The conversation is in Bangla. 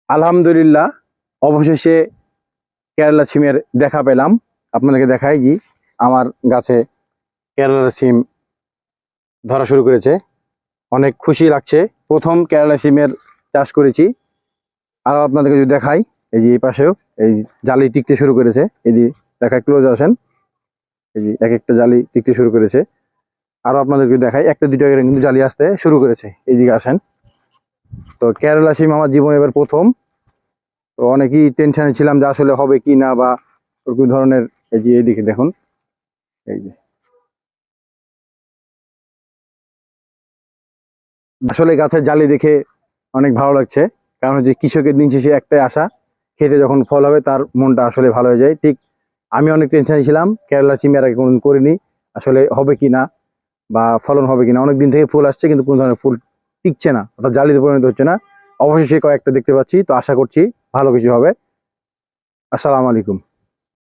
আলহামদুলিল্লাহ, অবশেষে কেরালা সিমের দেখা পেলাম। আপনাদেরকে দেখাই যে আমার গাছে কেরালা সিম ধরা শুরু করেছে। অনেক খুশি লাগছে, প্রথম কেরালা সিমের চাষ করেছি। আরও আপনাদেরকে যদি দেখাই, এই যে এই পাশেও এই জালি টিকতে শুরু করেছে। এই যে দেখায়, ক্লোজ আসেন, এই যে এক একটা জালি টিকতে শুরু করেছে। আরও আপনাদেরকে দেখাই, একটা দুটো করে কিন্তু জালি আসতে শুরু করেছে। এইদিকে আসেন। তো কেরালা সিম আমার জীবনে এবার প্রথম। তো অনেকেই টেনশনে ছিলাম যে আসলে হবে কি না, বা ওরকম ধরনের। এই যে এইদিকে দেখুন, এই যে আসলে গাছের জালি দেখে অনেক ভালো লাগছে। কারণ হচ্ছে কৃষকের দিন শেষে একটাই আশা, খেতে যখন ফল হবে তার মনটা আসলে ভালো হয়ে যায়। ঠিক আমি অনেক টেনশনে ছিলাম, কেরালা সিম এর আগে কোনোদিন করিনি, আসলে হবে কি না বা ফলন হবে কিনা। অনেক দিন থেকে ফুল আসছে কিন্তু কোনো ধরনের ফুল টিকছে না, অর্থাৎ জালিতে পরিণত হচ্ছে না। অবশেষে কয়েকটা দেখতে পাচ্ছি, তো আশা করছি ভালো কিছু হবে। আসসালামু আলাইকুম।